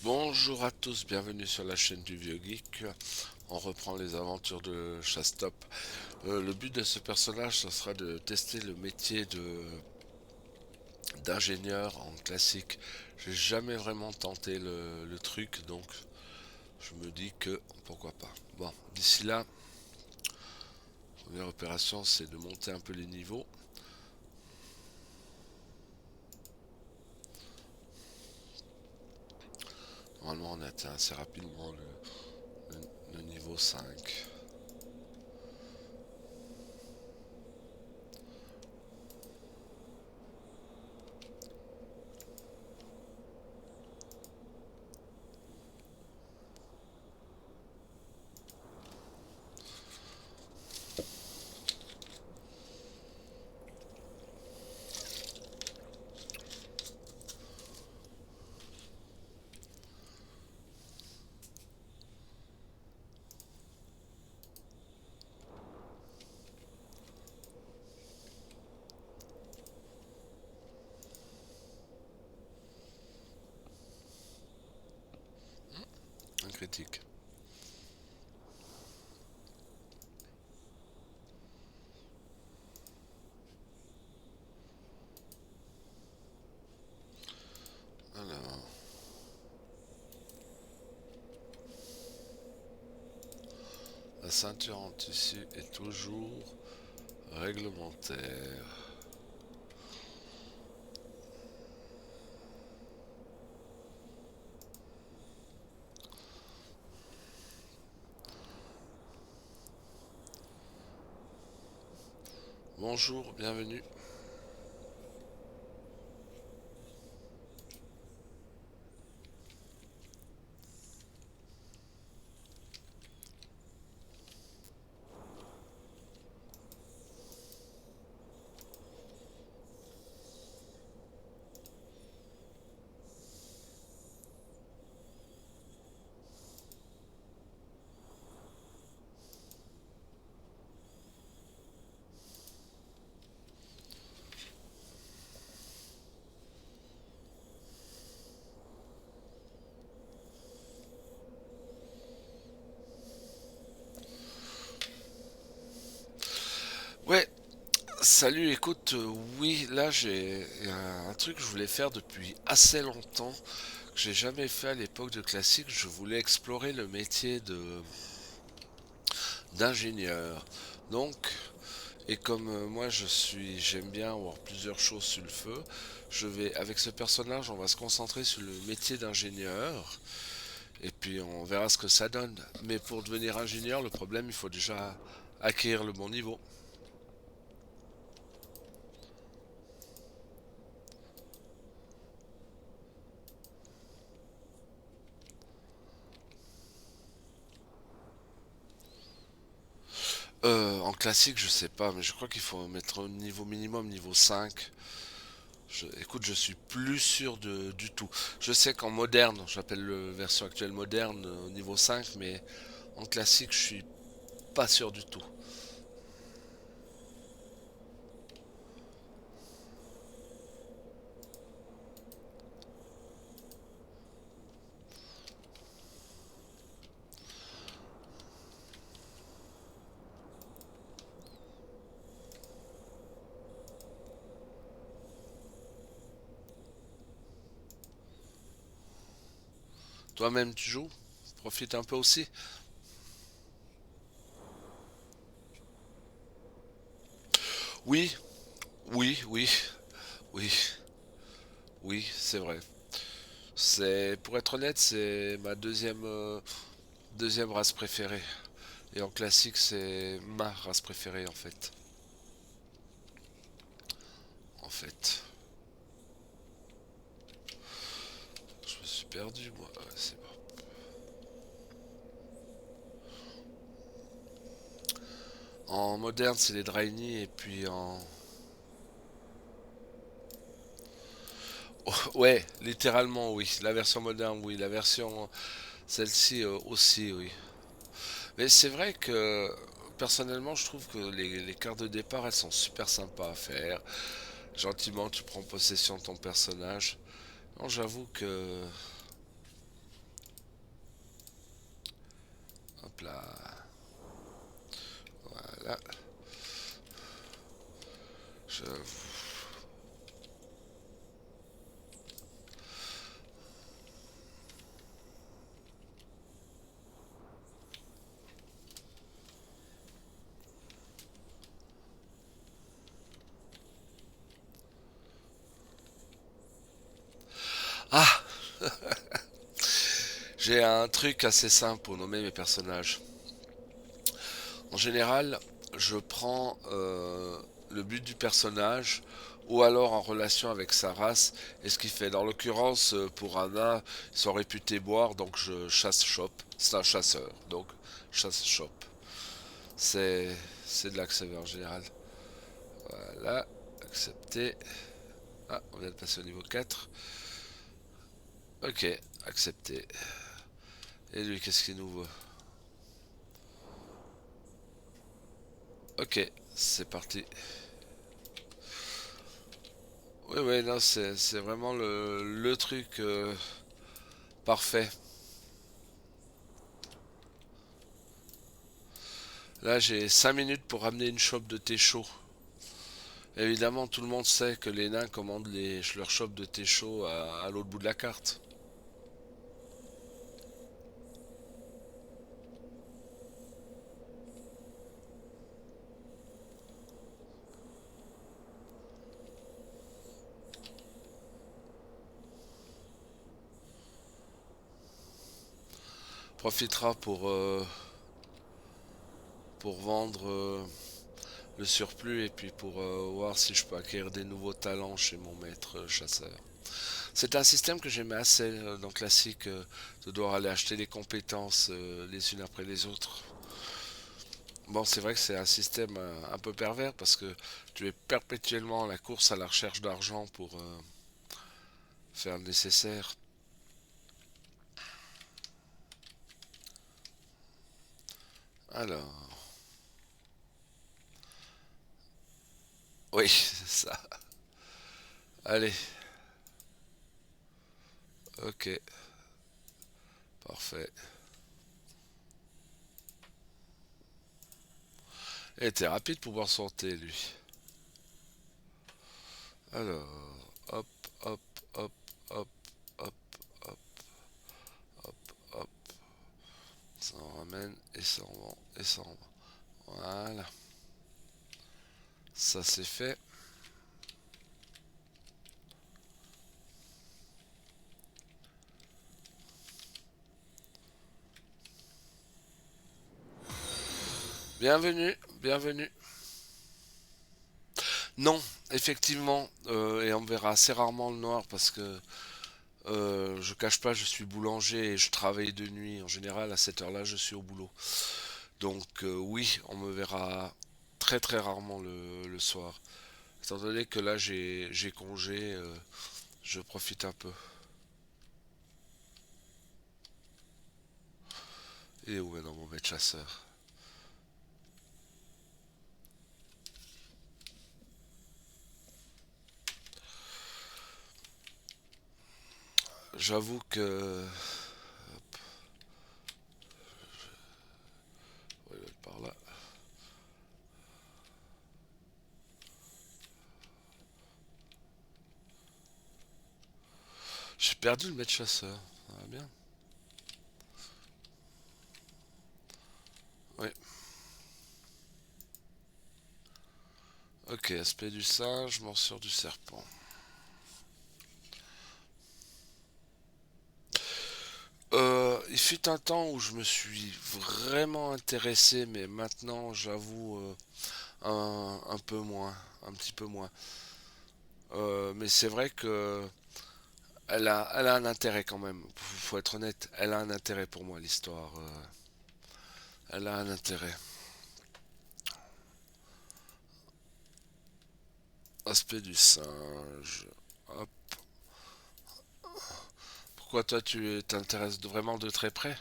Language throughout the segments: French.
Bonjour à tous, bienvenue sur la chaîne du Vieux Geek. On reprend les aventures de Chastop. Le but de ce personnage, ce sera de tester le métier de d'ingénieur en classique. J'ai jamais vraiment tenté le truc, donc je me dis que pourquoi pas. Bon, d'ici là, première opération, c'est de monter un peu les niveaux. Normalement, on atteint assez rapidement le niveau 5. Un critique. Alors, la ceinture en tissu est toujours réglementaire. Bonjour, bienvenue. Ouais, salut, écoute, oui, là j'ai un truc que je voulais faire depuis assez longtemps, que j'ai jamais fait à l'époque de classique. Je voulais explorer le métier de d'ingénieur. Donc, et comme moi j'aime bien avoir plusieurs choses sur le feu, avec ce personnage, on va se concentrer sur le métier d'ingénieur, et puis on verra ce que ça donne. Mais pour devenir ingénieur, le problème, il faut déjà acquérir le bon niveau. En classique, je sais pas, mais je crois qu'il faut mettre au niveau minimum, niveau 5. Écoute, je suis plus sûr du tout. Je sais qu'en moderne, j'appelle la version actuelle moderne au niveau 5, mais en classique, je suis pas sûr du tout. Toi-même, tu joues? Profite un peu aussi. Oui, oui, oui, oui, oui, c'est vrai. Pour être honnête, c'est ma deuxième race préférée. Et en classique, c'est ma race préférée en fait. En fait, je me suis perdu moi. Ouais, c'est bon. En moderne, c'est les Draini et puis en... Oh, ouais, littéralement oui. La version moderne, oui. La version... Celle-ci aussi, oui. Mais c'est vrai que personnellement, je trouve que les cartes de départ, elles sont super sympas à faire. Gentiment, tu prends possession de ton personnage. Non, j'avoue que Hop là. Voilà. Je... Ah, j'ai un truc assez simple pour nommer mes personnages. En général, je prends le but du personnage ou alors en relation avec sa race et ce qu'il fait. Dans l'occurrence, pour Anna, ils sont réputés boire, donc je chasse chope. C'est un chasseur, donc chasse chope. C'est c'est de là que ça vient en général. Voilà, accepter. Ah, on vient de passer au niveau 4. Ok, accepter. Et lui, qu'est-ce qu'il nous veut? Ok, c'est parti. Oui, oui, non, c'est vraiment le truc parfait. Là, j'ai 5 minutes pour ramener une chope de thé chaud. Évidemment, tout le monde sait que les nains commandent leurs chopes de thé chaud à l'autre bout de la carte. Profitera pour vendre le surplus et puis pour voir si je peux acquérir des nouveaux talents chez mon maître chasseur. C'est un système que j'aimais assez dans Classique, de devoir aller acheter les compétences les unes après les autres. Bon, c'est vrai que c'est un système un peu pervers parce que tu es perpétuellement à la course à la recherche d'argent pour faire le nécessaire. Alors, oui, c'est ça. Allez, ok, parfait. Il était rapide pour boire son thé, lui. Alors, hop, hop, hop, hop, hop, hop, hop, hop. Ça en ramène et ça en vend et ça en vend. Voilà, ça c'est fait. Bienvenue, bienvenue. Non, effectivement, et on verra assez rarement le noir parce que je cache pas, je suis boulanger et je travaille de nuit. En général, à cette heure-là, je suis au boulot. Donc oui, on me verra très très rarement le soir. Étant donné que là j'ai congé, je profite un peu. Et où est dans mon maître chasseur? J'avoue que... Ouais, par là. J'ai perdu le maître chasseur. Ça va bien. Oui. Ok, aspect du singe, morsure du serpent. Il fut un temps où je me suis vraiment intéressé, mais maintenant j'avoue un peu moins, un petit peu moins. Mais c'est vrai que elle a un intérêt quand même. Faut être honnête, elle a un intérêt pour moi l'histoire. Elle a un intérêt. Aspect du singe. Hop. Pourquoi toi tu t'intéresses vraiment de très près?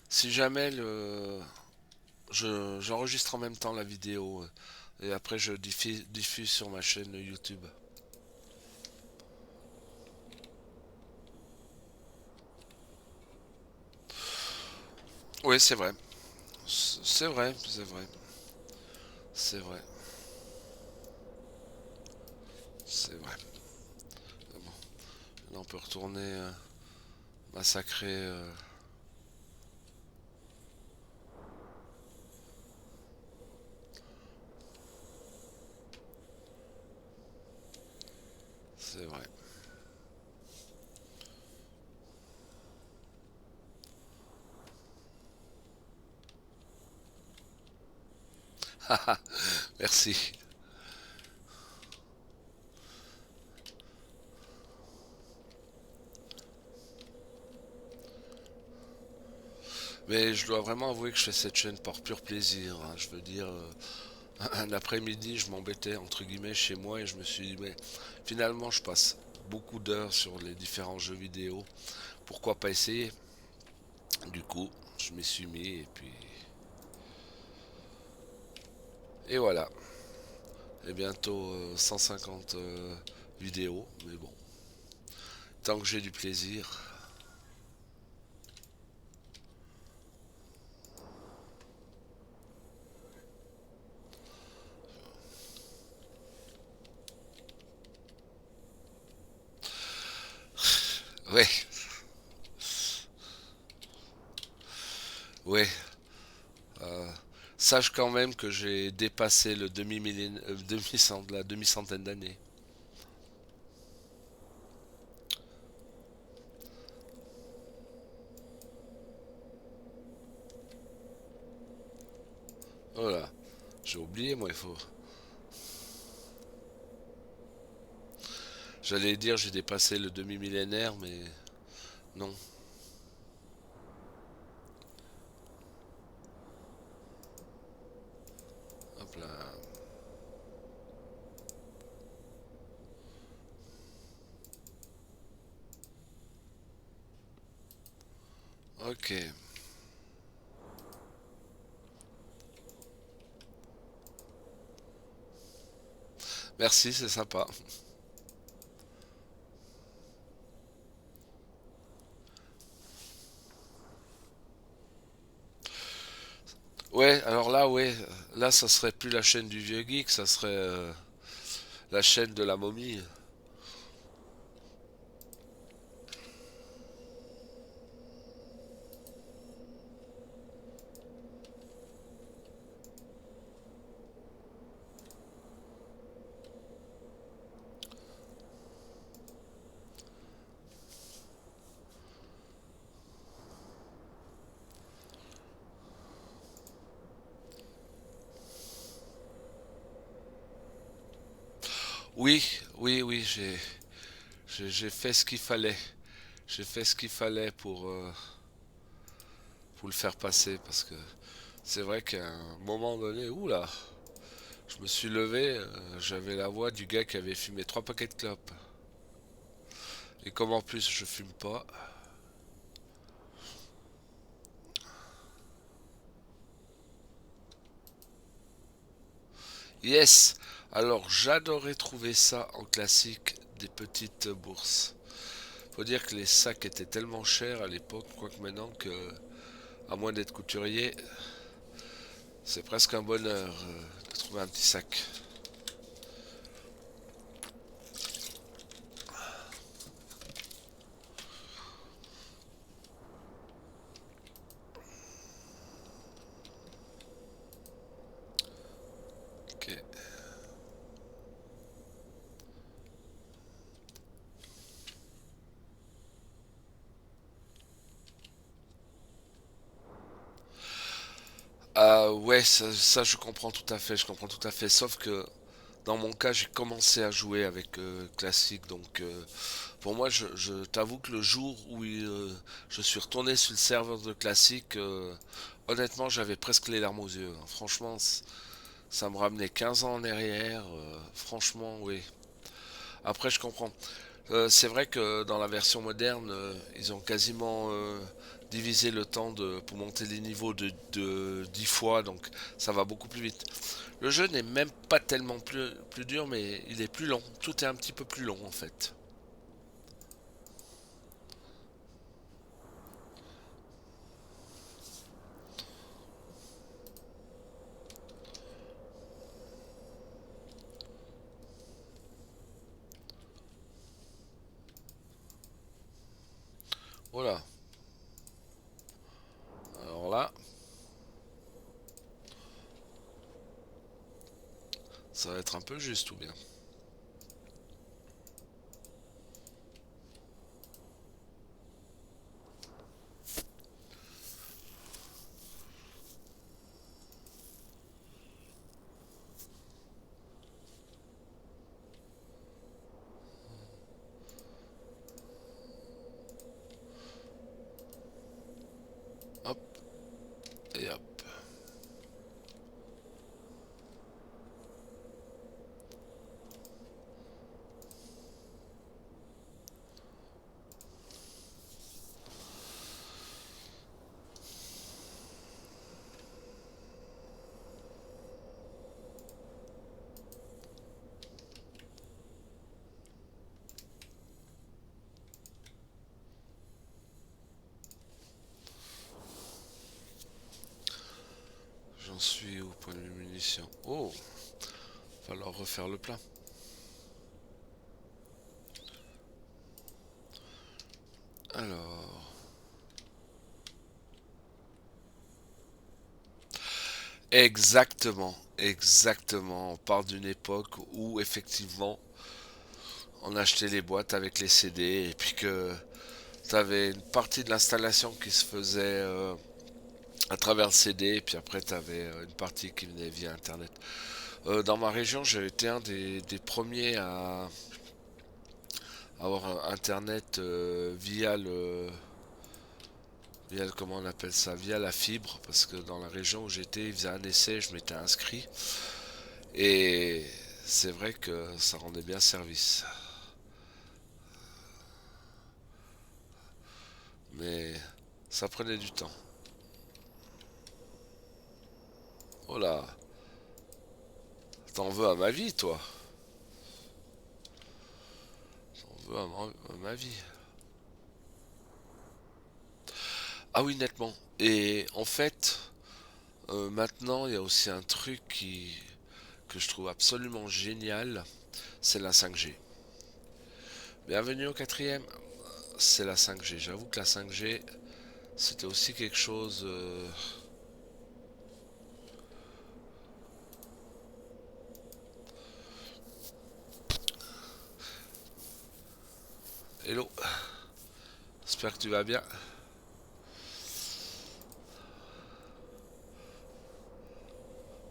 Si jamais le j'enregistre en même temps la vidéo et après je diffuse sur ma chaîne YouTube. Oui, c'est vrai. C'est vrai, c'est vrai. C'est vrai. C'est vrai. Bon, là on peut retourner massacrer. C'est vrai. Merci. Mais je dois vraiment avouer que je fais cette chaîne par pur plaisir, hein. Je veux dire, un après-midi, je m'embêtais entre guillemets chez moi et je me suis dit, mais finalement, je passe beaucoup d'heures sur les différents jeux vidéo. Pourquoi pas essayer? Du coup, je m'y suis mis et voilà. Et bientôt 150 vidéos, mais bon, tant que j'ai du plaisir. Ouais, ouais. Sache quand même que j'ai dépassé le la demi-centaine d'années. Voilà, j'ai oublié moi, il faut. J'allais dire j'ai dépassé le demi-millénaire, mais non. Hop là. Ok. Merci, c'est sympa. Ouais, alors là, ouais, là, ça serait plus la chaîne du vieux geek, ça serait la chaîne de la momie. Oui, oui, oui, j'ai fait ce qu'il fallait. J'ai fait ce qu'il fallait pour le faire passer parce que c'est vrai qu'à un moment donné, oula, je me suis levé, j'avais la voix du gars qui avait fumé 3 paquets de clopes. Et comme en plus je fume pas, yes! Alors j'adorais trouver ça en classique des petites bourses. Faut dire que les sacs étaient tellement chers à l'époque, quoique maintenant que, à moins d'être couturier, c'est presque un bonheur de trouver un petit sac. Ok. Ah ouais, ça, je comprends tout à fait, je comprends tout à fait. Sauf que dans mon cas, j'ai commencé à jouer avec classique, donc pour moi, je t'avoue que le jour où je suis retourné sur le serveur de classique, honnêtement, j'avais presque les larmes aux yeux, hein. Franchement, ça me ramenait 15 ans en arrière. Franchement, oui. Après, je comprends. C'est vrai que dans la version moderne, ils ont quasiment diviser le temps pour monter les niveaux de 10 fois, donc ça va beaucoup plus vite. Le jeu n'est même pas tellement plus dur, mais il est plus long. Tout est un petit peu plus long en fait. Voilà. Alors là, ça va être un peu juste ou bien. Hop et hop. J'en suis au point de vue munitions. Oh, va falloir refaire le plein. Alors, exactement, exactement. On part d'une époque où effectivement on achetait les boîtes avec les CD et puis que tu avais une partie de l'installation qui se faisait à travers le CD et puis après tu avais une partie qui venait via Internet. Dans ma région, j'ai été un des premiers à avoir un Internet comment on appelle ça, via la fibre, parce que dans la région où j'étais, ils faisaient un essai, je m'étais inscrit. Et c'est vrai que ça rendait bien service. Mais ça prenait du temps. Oh là, t'en veux à ma vie, toi. T'en veux à ma vie. Ah oui, nettement. Et en fait, maintenant, il y a aussi un truc que je trouve absolument génial, c'est la 5G. Bienvenue au quatrième, c'est la 5G. J'avoue que la 5G, c'était aussi quelque chose. Hello, j'espère que tu vas bien.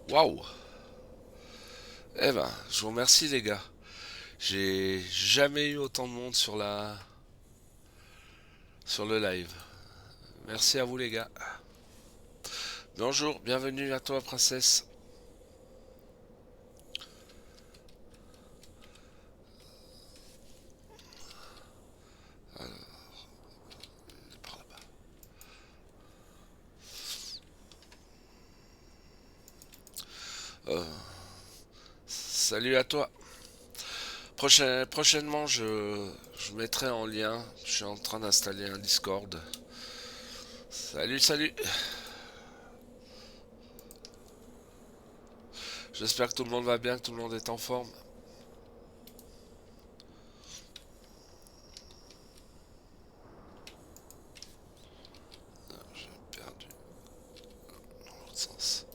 Waouh! Eh ben, je vous remercie les gars. J'ai jamais eu autant de monde sur le live. Merci à vous les gars. Bonjour, bienvenue à toi princesse. Par là-bas. Euh, salut à toi. Prochainement, je mettrai en lien. Je suis en train d'installer un Discord. Salut, salut. J'espère que tout le monde va bien, que tout le monde est en forme. J'ai perdu l'autre sens.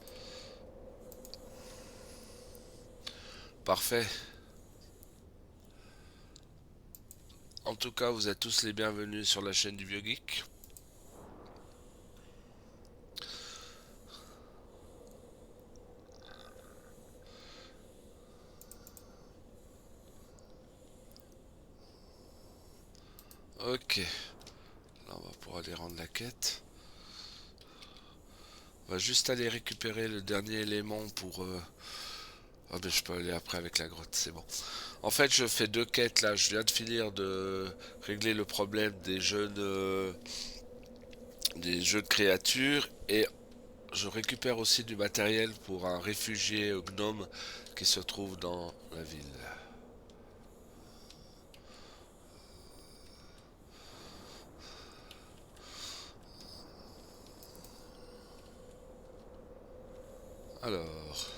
Parfait. En tout cas, vous êtes tous les bienvenus sur la chaîne du Vieux Geek. Ok. Là, on va pouvoir aller rendre la quête. On va juste aller récupérer le dernier élément pour... Ah ben je peux aller après avec la grotte, c'est bon. En fait, je fais deux quêtes là. Je viens de finir de régler le problème des jeunes des jeux de créatures et je récupère aussi du matériel pour un réfugié gnome qui se trouve dans la ville. Alors,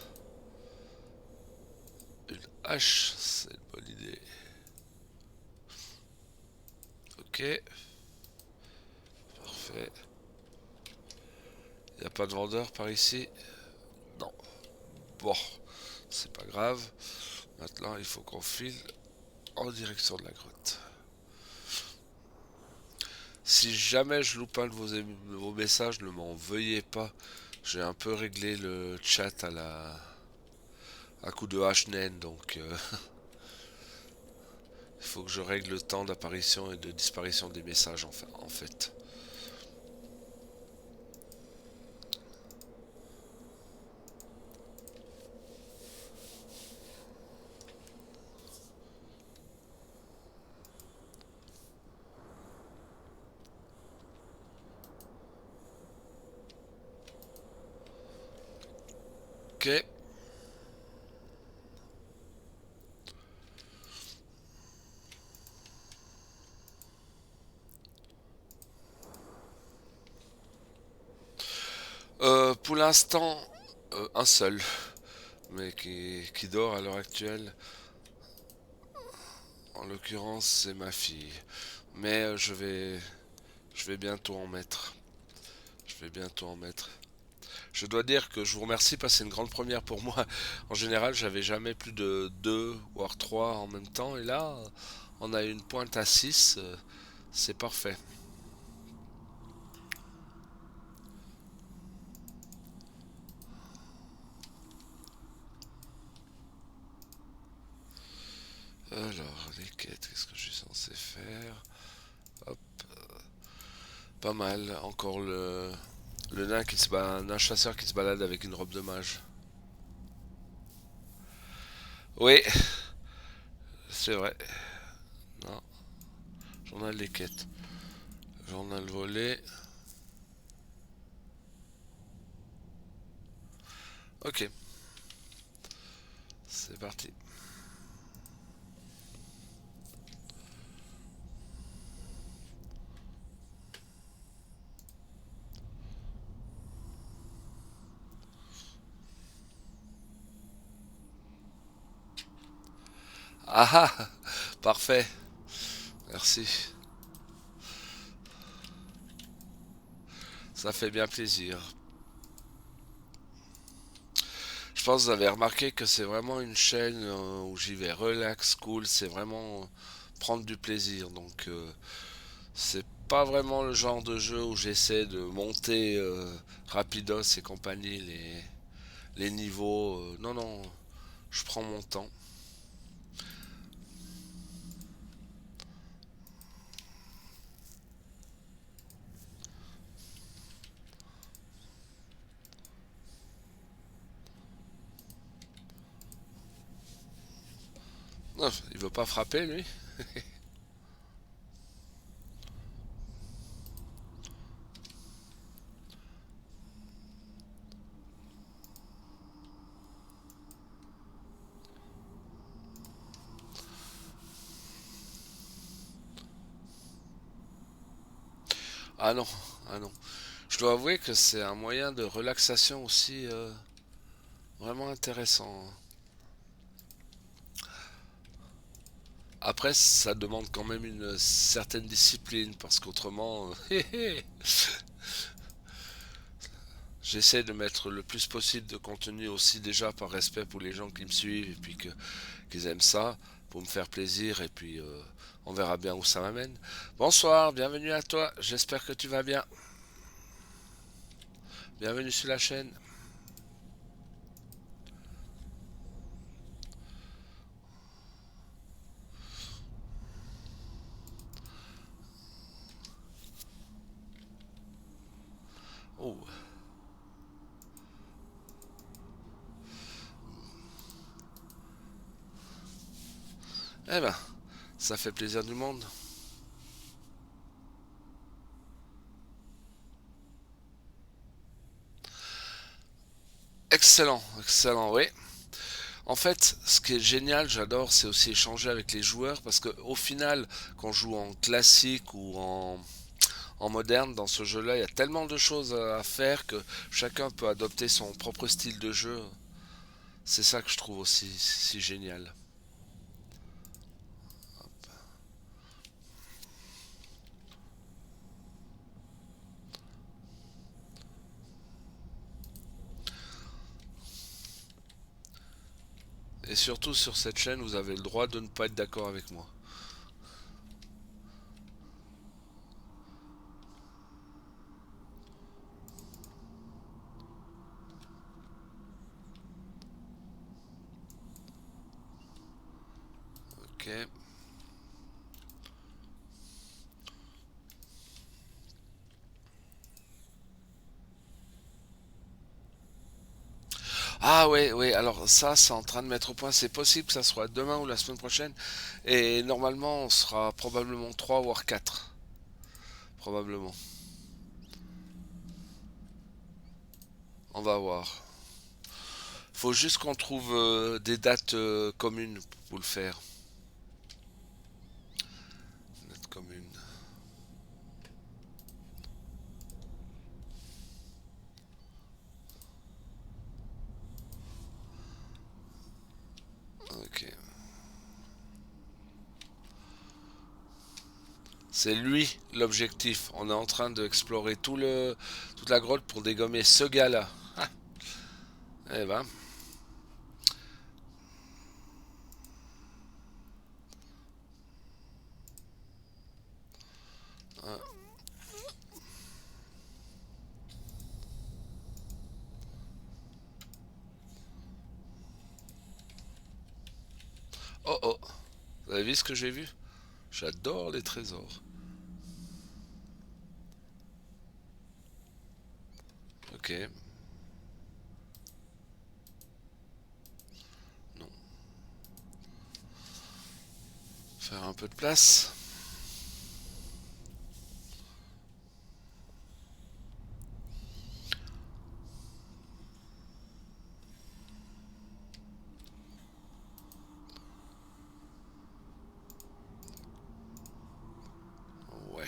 une hache, c'est une bonne idée. Ok, parfait. Il n'y a pas de vendeur par ici? Non. Bon, c'est pas grave. Maintenant, il faut qu'on file en direction de la grotte. Si jamais je loupe un de vos messages, ne m'en veuillez pas. J'ai un peu réglé le chat à coup de hache naine, donc il faut que je règle le temps d'apparition et de disparition des messages en fait. Ok. Pour l'instant, un seul, mais qui dort à l'heure actuelle. En l'occurrence, c'est ma fille. Mais je vais bientôt en mettre. Je vais bientôt en mettre. Je dois dire que je vous remercie parce que c'est une grande première pour moi. En général, j'avais jamais plus de 2 voire 3 en même temps. Et là, on a une pointe à 6. C'est parfait. Alors, les quêtes, qu'est-ce que je suis censé faire? Hop, pas mal. Encore le nain qui se balade, un chasseur qui se balade avec une robe de mage. Oui, c'est vrai. Non, journal des quêtes. Journal volé. Ok, c'est parti. Ah ah, parfait. Merci. Ça fait bien plaisir. Je pense que vous avez remarqué que c'est vraiment une chaîne où j'y vais relax, cool, c'est vraiment prendre du plaisir. Donc c'est pas vraiment le genre de jeu où j'essaie de monter rapidos et compagnie les niveaux. Non, non, je prends mon temps. Non, il veut pas frapper lui. Ah non, ah non. Je dois avouer que c'est un moyen de relaxation aussi vraiment intéressant. Après, ça demande quand même une certaine discipline parce qu'autrement, j'essaie de mettre le plus possible de contenu aussi déjà par respect pour les gens qui me suivent et puis qu'ils aiment ça pour me faire plaisir et puis on verra bien où ça m'amène. Bonsoir, bienvenue à toi, j'espère que tu vas bien. Bienvenue sur la chaîne. Oh, eh ben, ça fait plaisir du monde. Excellent, excellent, oui. En fait, ce qui est génial, j'adore, c'est aussi échanger avec les joueurs parce que au final, quand on joue en classique ou en moderne, dans ce jeu-là, il y a tellement de choses à faire que chacun peut adopter son propre style de jeu. C'est ça que je trouve aussi si génial. Et surtout sur cette chaîne, vous avez le droit de ne pas être d'accord avec moi. Ok. Ah ouais, ouais, alors ça, c'est en train de mettre au point. C'est possible que ça soit demain ou la semaine prochaine. Et normalement, on sera probablement 3 voire 4. Probablement. On va voir. Faut juste qu'on trouve des dates communes pour le faire. Date commune. Ok. C'est lui l'objectif. On est en train d'explorer toute la grotte pour dégommer ce gars-là. Eh ben. Oh oh. Vous avez vu ce que j'ai vu? J'adore les trésors. Ok. Non. Faire un peu de place. Ouais.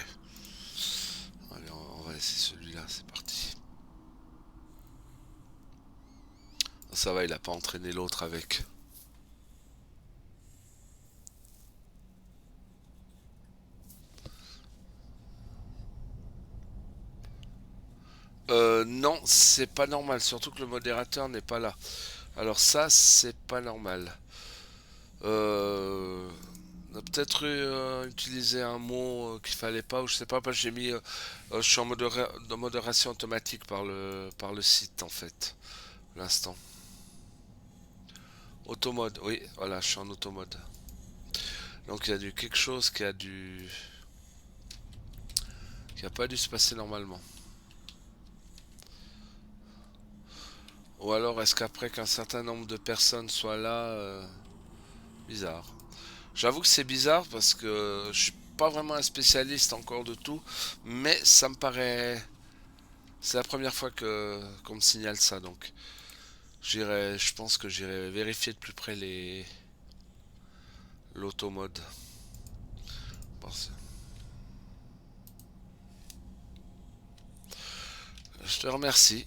Allez, on va laisser celui-là. C'est parti. Ça va, il a pas entraîné l'autre avec. Non, c'est pas normal. Surtout que le modérateur n'est pas là. Alors ça, c'est pas normal. On a peut-être utilisé un mot qu'il fallait pas, ou je sais pas, parce que je suis en de modération automatique par le site en fait, pour l'instant. Automode, oui, voilà, je suis en automode. Donc il y a quelque chose qui a pas dû se passer normalement. Ou alors est-ce qu'après qu'un certain nombre de personnes soient là, bizarre. J'avoue que c'est bizarre parce que je suis pas vraiment un spécialiste encore de tout, mais ça me paraît. C'est la première fois que qu'on me signale ça, donc je pense que j'irai vérifier de plus près les l'automode. Je te remercie.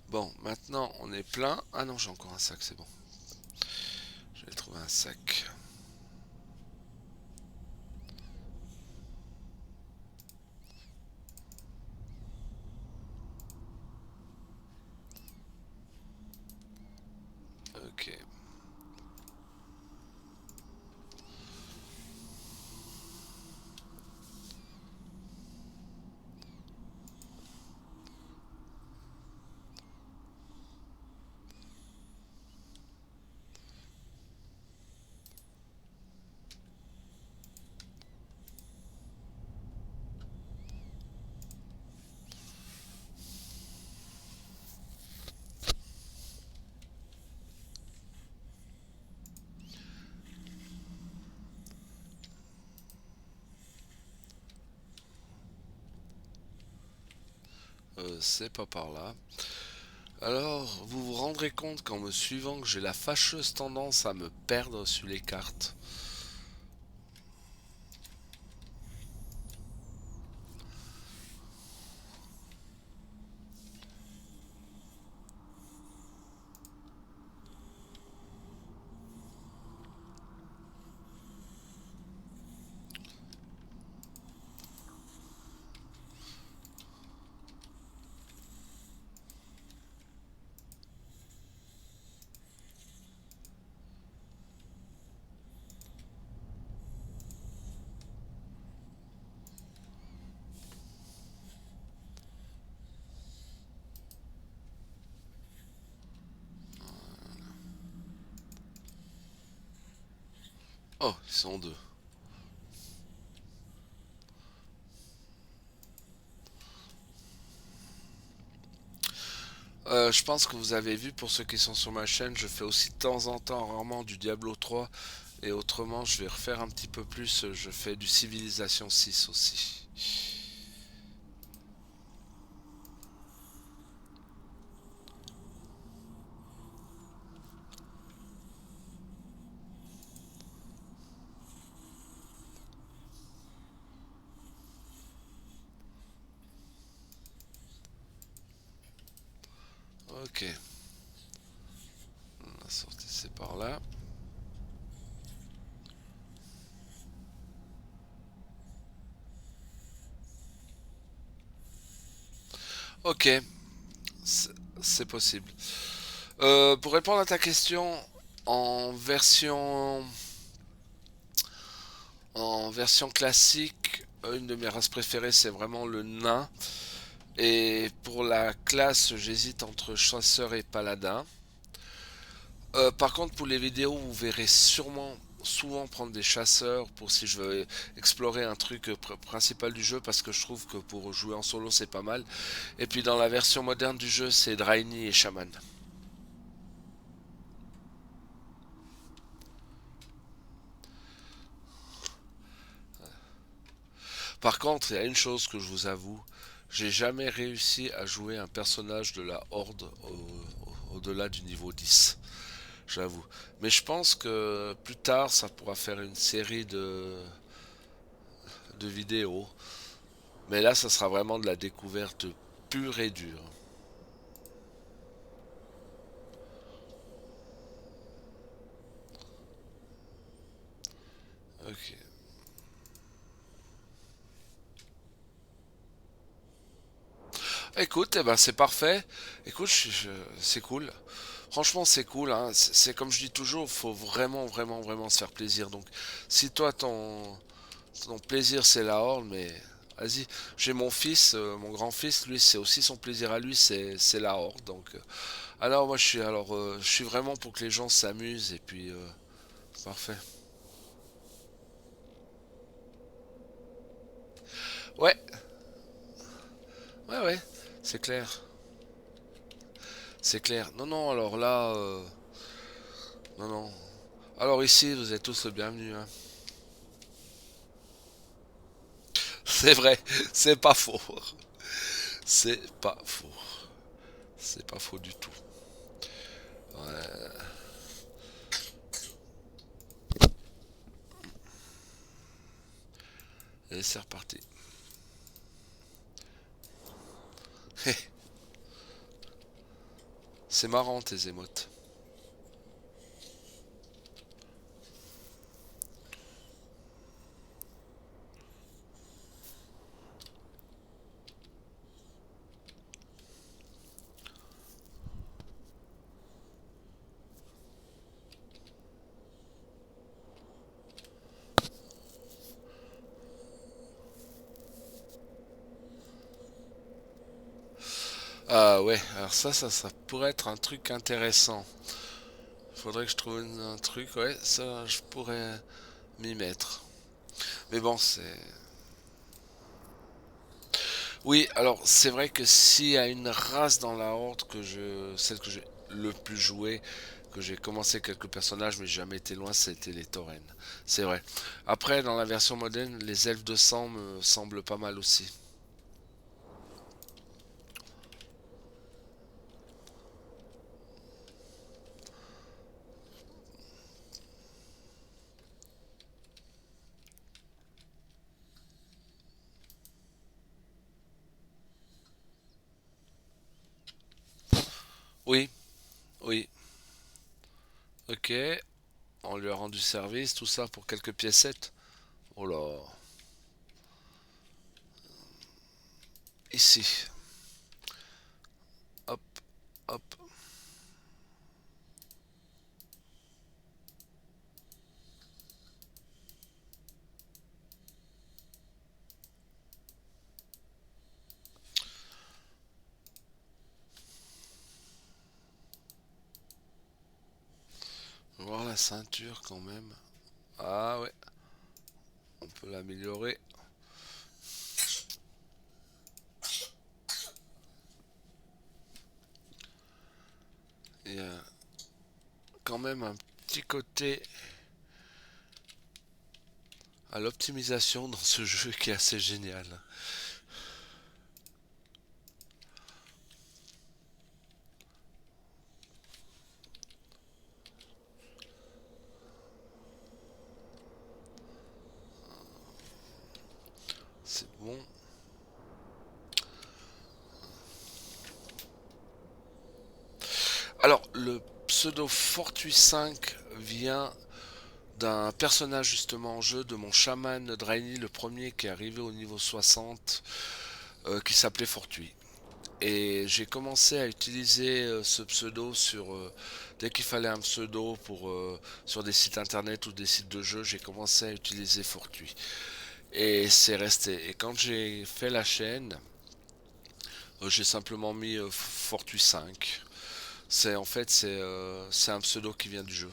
Bon, maintenant on est plein. Ah non, j'ai encore un sac, c'est bon. Je vais trouver un sac. Ok. c'est pas par là. Alors, vous vous rendrez compte qu'en me suivant que j'ai la fâcheuse tendance à me perdre sur les cartes. Oh, ils sont deux. Je pense que vous avez vu, pour ceux qui sont sur ma chaîne, je fais aussi de temps en temps, rarement, du Diablo 3. Et autrement, je vais refaire un petit peu plus, je fais du Civilization 6 aussi. Ok, la sortie c'est par là. Ok, c'est c'est possible. Pour répondre à ta question, en version, en version classique, une de mes races préférées c'est vraiment le nain. Et pour la classe, j'hésite entre chasseur et paladin. Par contre, pour les vidéos, vous verrez sûrement souvent prendre des chasseurs pour si je veux explorer un truc principal du jeu parce que je trouve que pour jouer en solo c'est pas mal. Et puis dans la version moderne du jeu, c'est Draini et Shaman. Par contre, il y a une chose que je vous avoue, j'ai jamais réussi à jouer un personnage de la Horde au-delà du niveau 10. J'avoue. Mais je pense que plus tard, ça pourra faire une série de vidéos. Mais là, ça sera vraiment de la découverte pure et dure. Ok. Écoute, eh ben c'est parfait. Écoute, c'est cool. Franchement, c'est cool, hein. C'est comme je dis toujours, faut vraiment, vraiment, vraiment se faire plaisir. Donc, si toi, ton plaisir, c'est la horde, mais vas-y. J'ai mon fils, mon grand-fils, lui, c'est aussi son plaisir à lui, c'est la horde. Donc, alors moi, je suis vraiment pour que les gens s'amusent et puis, parfait. Ouais, ouais, ouais, c'est clair, c'est clair. Non, non, alors là, non, non. Alors ici, vous êtes tous le bienvenus, hein. C'est vrai, c'est pas faux. C'est pas faux. C'est pas faux du tout. Ouais. Et c'est reparti. C'est marrant tes émotes. Ah ouais, alors ça pourrait être un truc intéressant. Faudrait que je trouve un truc, ouais, ça je pourrais m'y mettre. Mais bon, c'est... Oui, alors c'est vrai que s'il y a une race dans la horde celle que j'ai le plus joué, que j'ai commencé quelques personnages mais jamais été loin, c'était les taurennes. C'est vrai. Après, dans la version moderne, les elfes de sang me semblent pas mal aussi. Oui, oui. Ok. On lui a rendu service, tout ça pour quelques piécettes. Oh là. Ici. Hop, hop. Voir la ceinture quand même. Ah ouais, on peut l'améliorer. Il y a quand même un petit côté à l'optimisation dans ce jeu qui est assez génial. C'est bon. Alors, le pseudo Fortuit 5 vient d'un personnage justement en jeu de mon chaman Draini, le premier qui est arrivé au niveau 60, qui s'appelait Fortuit. Et j'ai commencé à utiliser ce pseudo dès qu'il fallait un pseudo sur des sites internet ou des sites de jeux, j'ai commencé à utiliser Fortuit. Et c'est resté. Et quand j'ai fait la chaîne, j'ai simplement mis Fortuit 5. C'est un pseudo qui vient du jeu.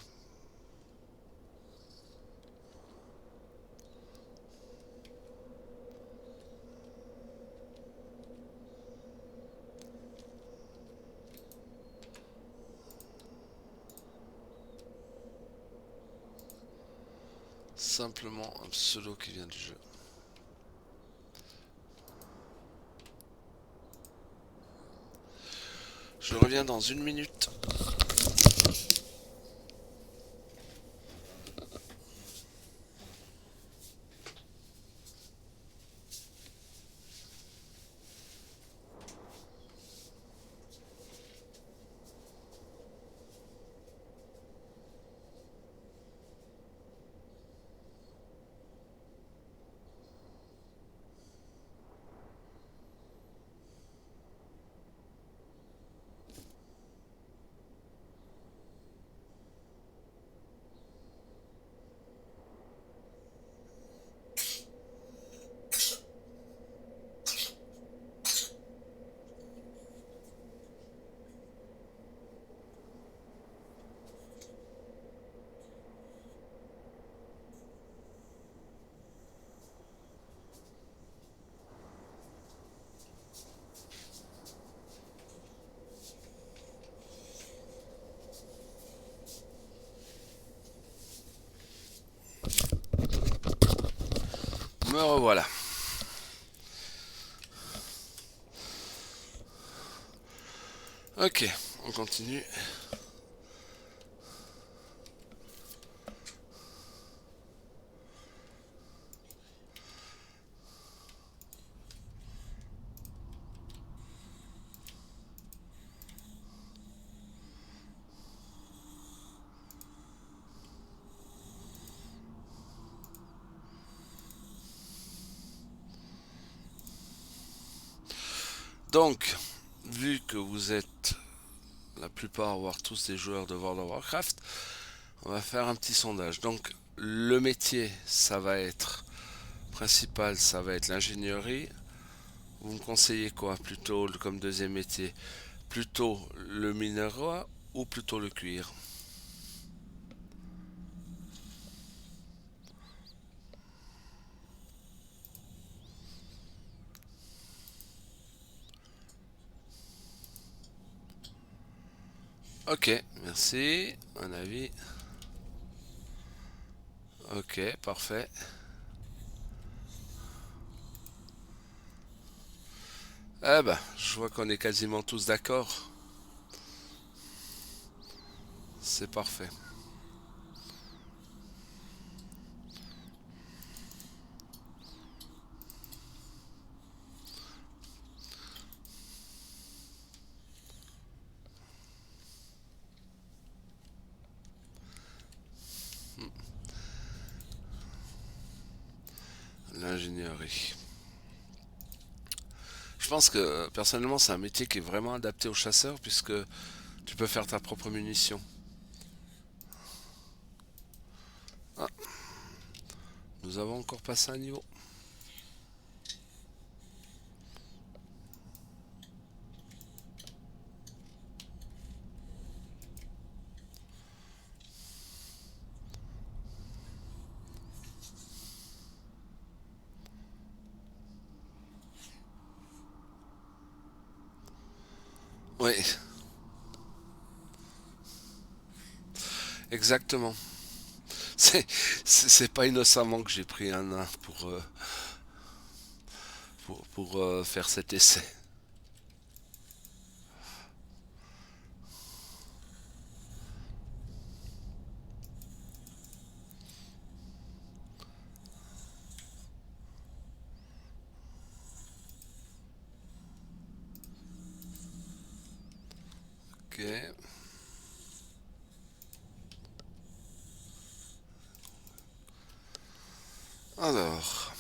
Simplement un pseudo qui vient du jeu. Je reviens dans une minute. Me revoilà. Ok, on continue. Donc, vu que vous êtes la plupart, voire tous des joueurs de World of Warcraft, on va faire un petit sondage. Donc, le métier, ça va être principal, ça va être l'ingénierie. Vous me conseillez quoi plutôt comme deuxième métier? Plutôt le minerai ou plutôt le cuir? Ok, merci. Un avis. Ok, parfait. Ah bah, je vois qu'on est quasiment tous d'accord. C'est parfait. d'ingénierie. Je pense que personnellement c'est un métier qui est vraiment adapté aux chasseurs puisque tu peux faire ta propre munition. Ah, nous avons encore passé un niveau. Oui, exactement. C'est pas innocemment que j'ai pris un nain pour faire cet essai. Ok. Alors,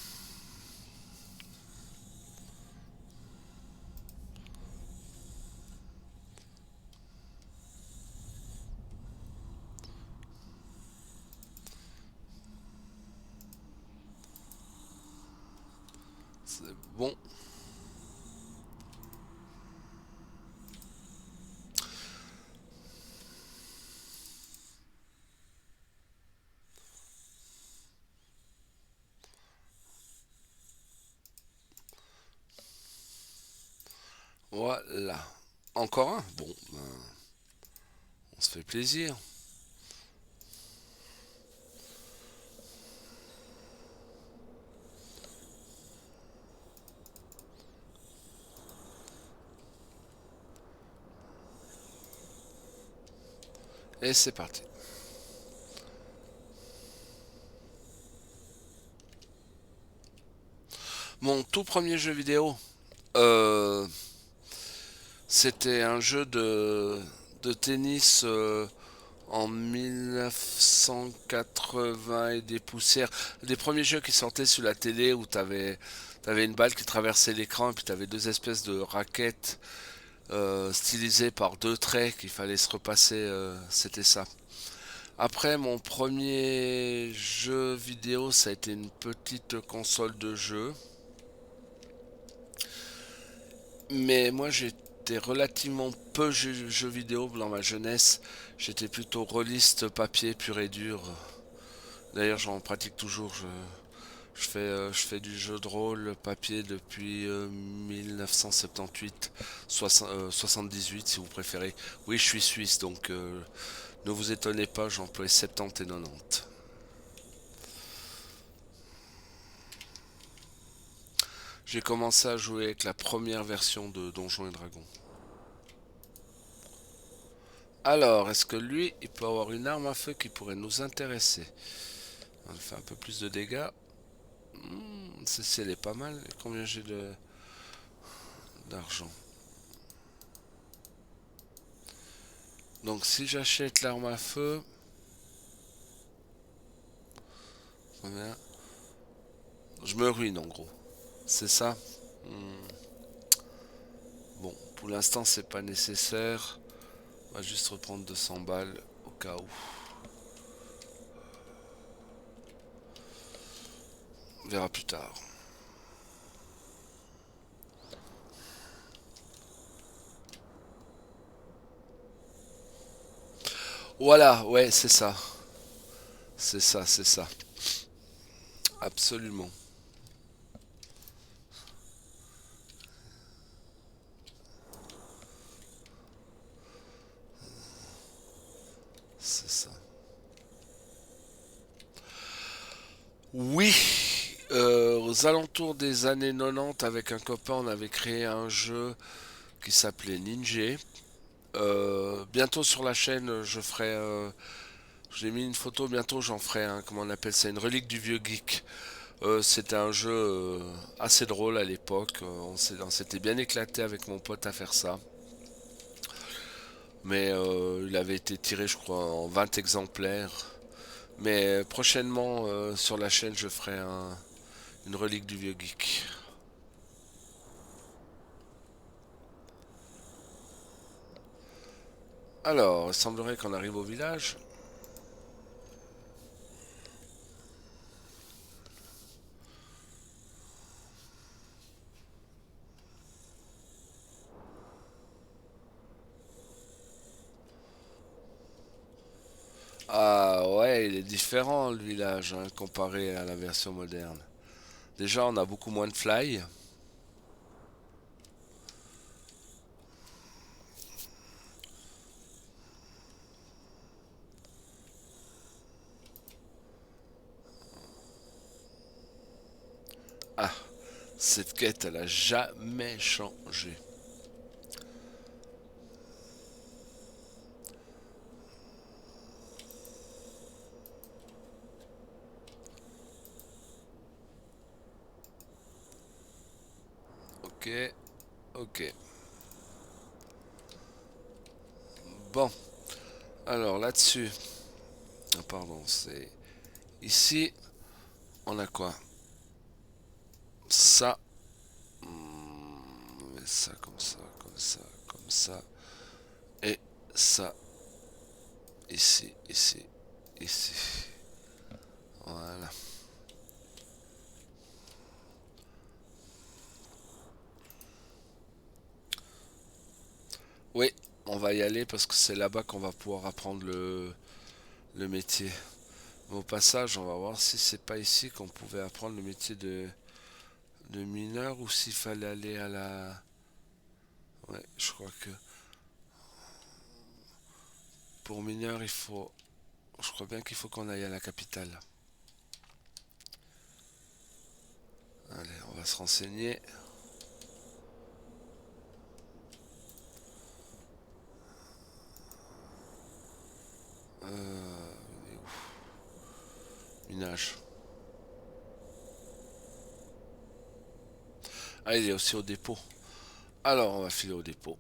c'est bon. Voilà. Encore un? Bon, ben, on se fait plaisir. Et c'est parti. Mon tout premier jeu vidéo, euh, c'était un jeu de tennis en 1980 et des poussières. Des premiers jeux qui sortaient sur la télé où t'avais une balle qui traversait l'écran et puis t'avais deux espèces de raquettes stylisées par deux traits qu'il fallait se repasser. C'était ça. Après, mon premier jeu vidéo, ça a été une petite console de jeu. Mais moi, j'étais relativement peu jeux vidéo dans ma jeunesse. J'étais plutôt rôliste papier pur et dur. D'ailleurs, j'en pratique toujours. Je fais du jeu de rôle papier depuis 1978, 78 si vous préférez. Oui, je suis suisse, donc ne vous étonnez pas, j'emploie 70 et 90. J'ai commencé à jouer avec la première version de Donjons et Dragons. Alors, est-ce que lui, il peut avoir une arme à feu qui pourrait nous intéresser? On fait un peu plus de dégâts. Celle-ci, elle est pas mal. Combien j'ai d'argent? Donc, si j'achète l'arme à feu, combien? Je me ruine en gros. C'est ça? Hmm. Bon, pour l'instant, c'est pas nécessaire. On va juste reprendre 200 balles au cas où. On verra plus tard. Voilà, ouais, c'est ça. C'est ça, c'est ça. Absolument. C'est ça. Oui, aux alentours des années 90, avec un copain, on avait créé un jeu qui s'appelait Ninja. Bientôt sur la chaîne, j'ai mis une photo, bientôt j'en ferai un, comment on appelle ça, une relique du vieux geek. C'était un jeu assez drôle à l'époque. On s'était bien éclaté avec mon pote à faire ça. Mais il avait été tiré, je crois, en 20 exemplaires. Mais prochainement sur la chaîne, je ferai Une relique du vieux geek. Alors, il semblerait qu'on arrive au village. Ah ouais, il est différent le village hein, comparé à la version moderne. Déjà, on a beaucoup moins de fly. Ah, cette quête, elle a jamais changé. Ok, ok. Bon, alors là-dessus. Ah, pardon, c'est ici. On a quoi? Ça. On met ça comme ça, comme ça, comme ça. Et ça. Ici, ici, ici. Voilà. Oui, on va y aller parce que c'est là-bas qu'on va pouvoir apprendre le métier. Mais au passage, on va voir si c'est pas ici qu'on pouvait apprendre le métier de mineur ou s'il fallait aller à la... Ouais, je crois que pour mineur, il faut... Je crois bien qu'il faut qu'on aille à la capitale. Allez, on va se renseigner. Il est où? Minage. Ah, il est aussi au dépôt. Alors, on va filer au dépôt.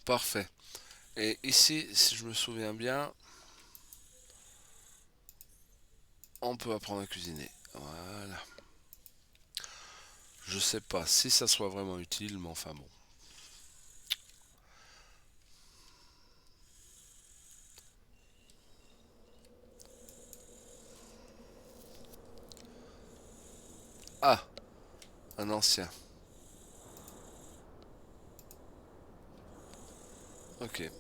Parfait. Et ici, si je me souviens bien, on peut apprendre à cuisiner. Voilà. Je sais pas si ça soit vraiment utile, mais enfin bon. Ah, un ancien. Ok.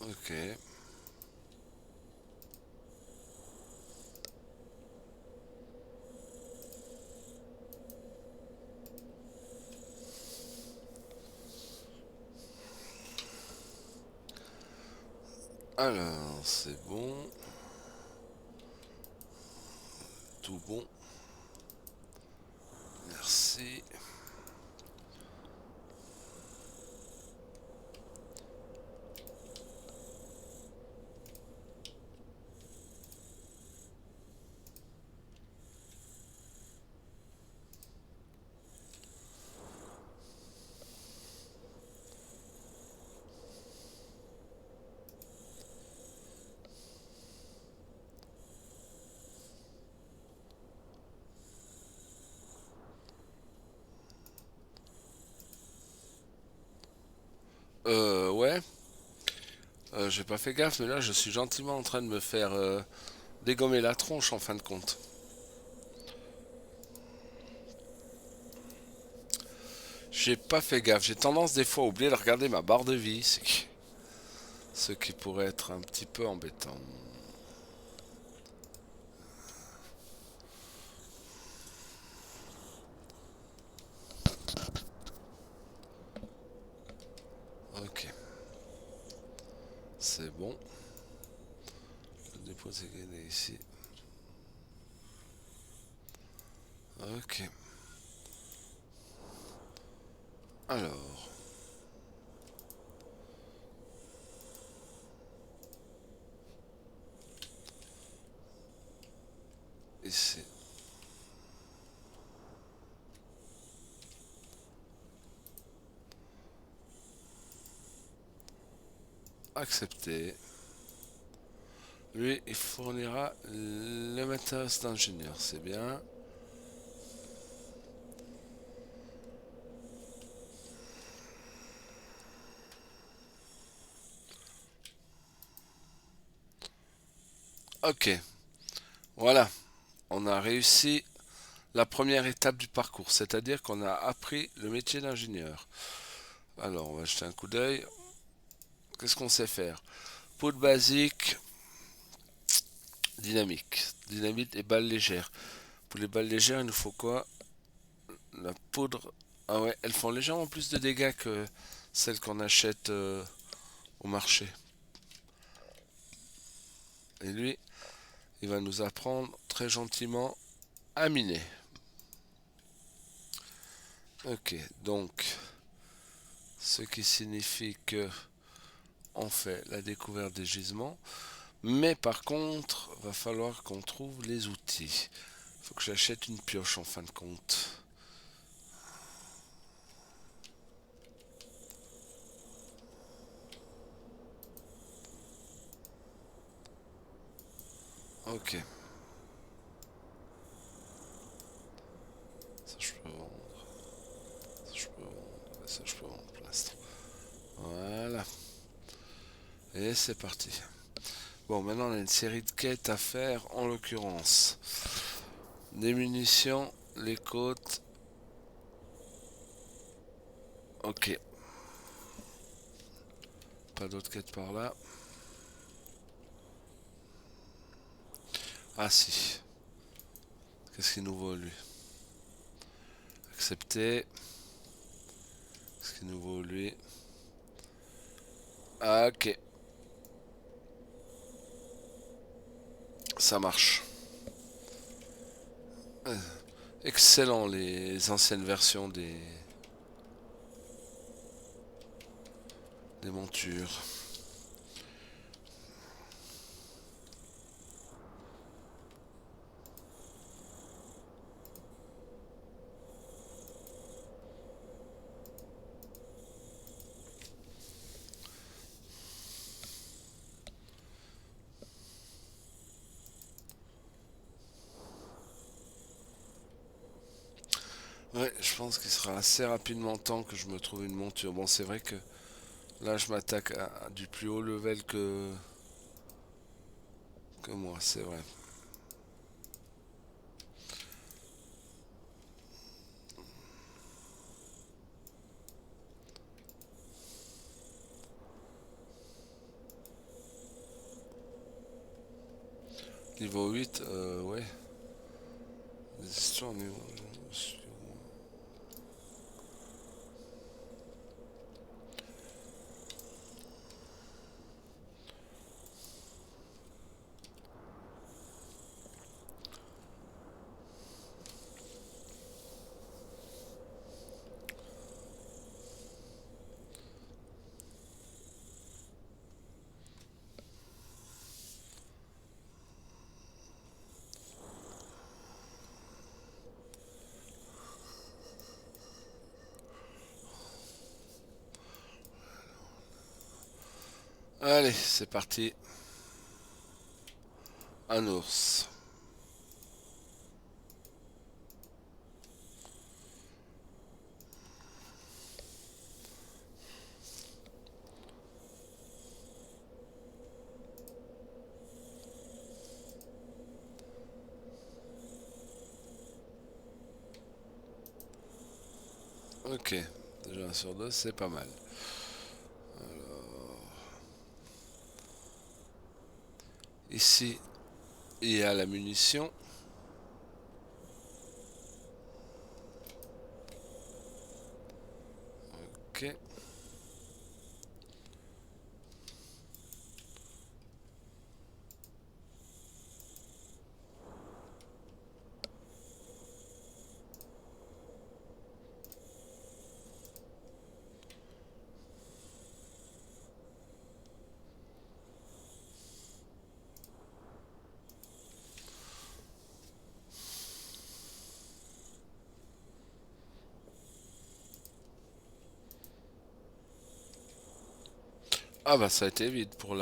Ok. Alors, c'est bon. Tout bon. Merci. Ouais. J'ai pas fait gaffe, mais là, je suis gentiment en train de me faire dégommer la tronche en fin de compte. J'ai pas fait gaffe. J'ai tendance des fois à oublier de regarder ma barre de vie, ce qui pourrait être un petit peu embêtant. pour gagner ici. Ok. Alors. Ici. Accepter. Lui, il fournira le matériel d'ingénieur, c'est bien. Ok, voilà, on a réussi la première étape du parcours, c'est-à-dire qu'on a appris le métier d'ingénieur. Alors, on va jeter un coup d'œil. Qu'est-ce qu'on sait faire? Poudre basique, dynamique, dynamite et balles légères. Pour les balles légères, il nous faut quoi? La poudre. Ah ouais, elles font légèrement plus de dégâts que celles qu'on achète au marché. Et lui, il va nous apprendre très gentiment à miner. Ok, donc ce qui signifie que on fait la découverte des gisements, mais par contre, va falloir qu'on trouve les outils. Il faut que j'achète une pioche en fin de compte. Ok, ça je peux vendre, ça je peux vendre, ça je peux vendre pour l'instant. Voilà, et c'est parti. Bon, maintenant on a une série de quêtes à faire, en l'occurrence des munitions, les côtes. Ok, pas d'autres quêtes par là. Ah si, qu'est-ce qu'il nous vaut lui? Accepter. Qu'est-ce qu'il nous vaut lui? Ah, ok, ça marche. Excellent les anciennes versions des montures. Ouais, je pense qu'il sera assez rapidement temps que je me trouve une monture. Bon, c'est vrai que là, je m'attaque à du plus haut level que moi, c'est vrai. Niveau 8, ouais. Des histoires niveau. Allez, c'est parti. Un ours. Ok, déjà un sur deux, c'est pas mal. Ici, il y a la munition. Ok. Ah bah ça a été vite pour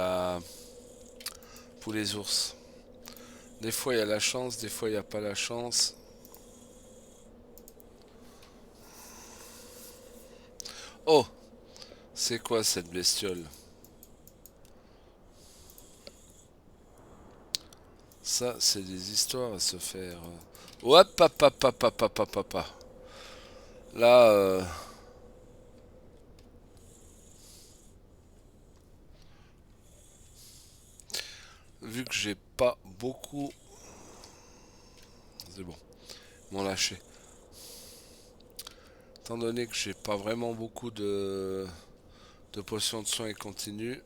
les ours. Des fois il y a la chance, des fois il n'y a pas la chance. Oh, c'est quoi cette bestiole? Ça, c'est des histoires à se faire. Hop, hop, hop, hop, hop, hop, hop, hop. Là, vu que j'ai pas beaucoup. C'est bon, ils m'ont lâché. Étant donné que j'ai pas vraiment beaucoup de potions de soins continus.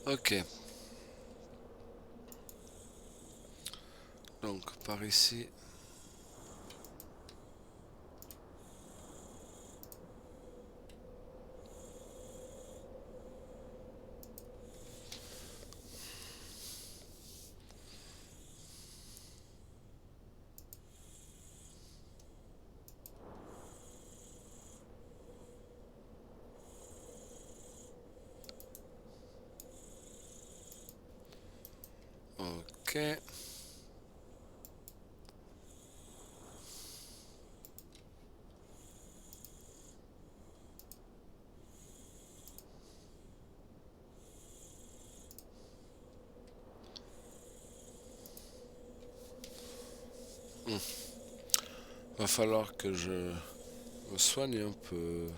Ok, donc par ici. Ok, va falloir que je me soigne un peu.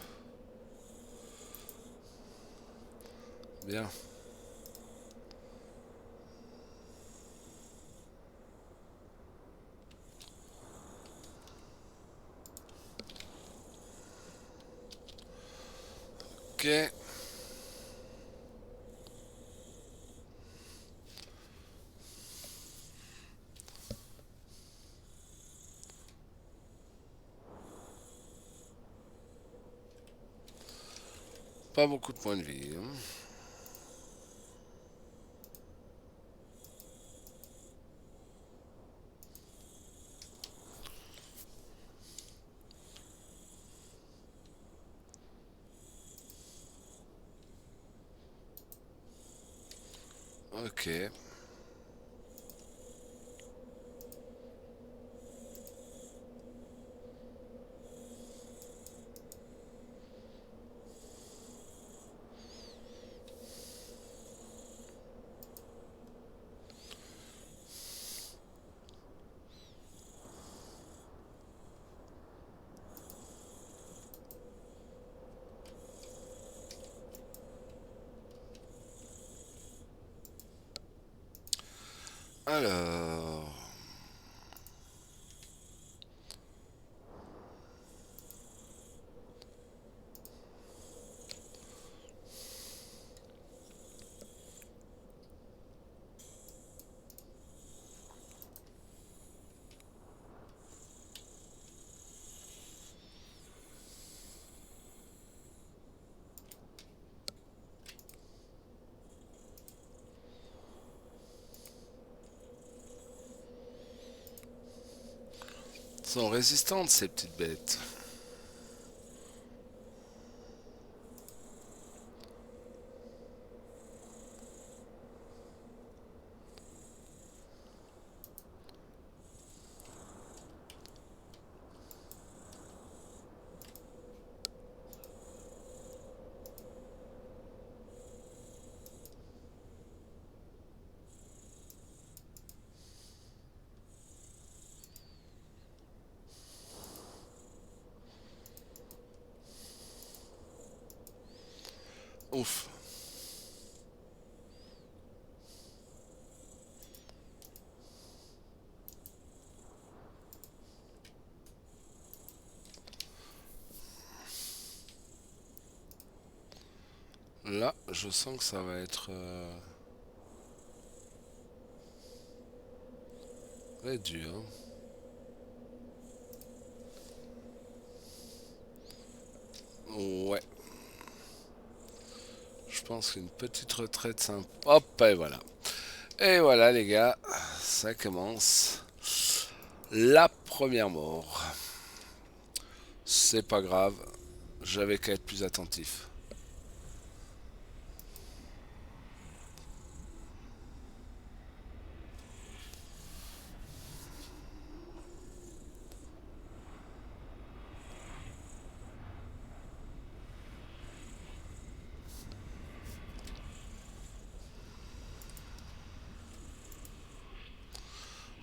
Bien. Ok, pas beaucoup de points de vie, hein. Ok. Alors, elles sont résistantes ces petites bêtes. Ouf. Là, je sens que ça va être... très dur. Ouais, je pense qu'une petite retraite sympa. Hop, et voilà. Et voilà les gars, ça commence. La première mort. C'est pas grave, j'avais qu'à être plus attentif.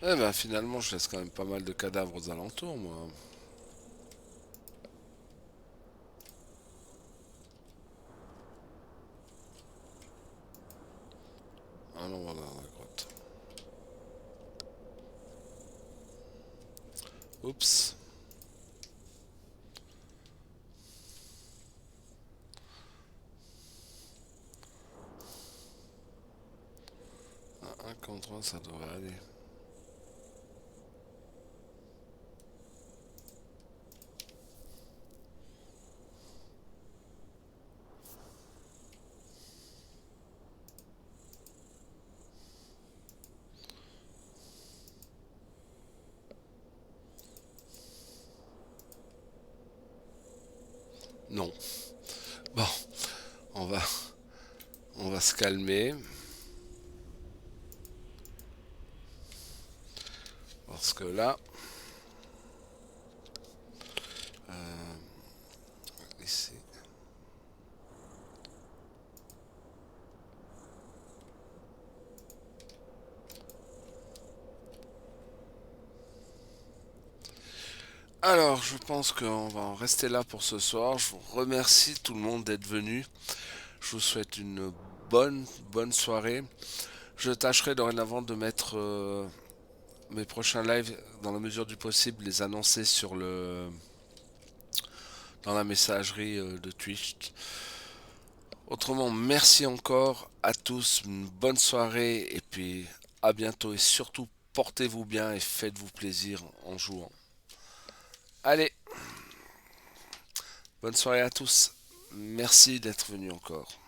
Eh ben finalement, je laisse quand même pas mal de cadavres aux alentours, moi. Allons voir dans la grotte. Oups. Un contre un, ça devrait aller. Non. Bon, on va, on va se calmer. Parce que là, ici. Alors, je pense qu'on va en rester là pour ce soir. Je vous remercie tout le monde d'être venu. Je vous souhaite une bonne soirée. Je tâcherai dorénavant de mettre mes prochains lives dans la mesure du possible, les annoncer dans la messagerie de Twitch. Autrement, merci encore à tous, une bonne soirée et puis à bientôt et surtout portez-vous bien et faites-vous plaisir en jouant. Allez, bonne soirée à tous. Merci d'être venus encore.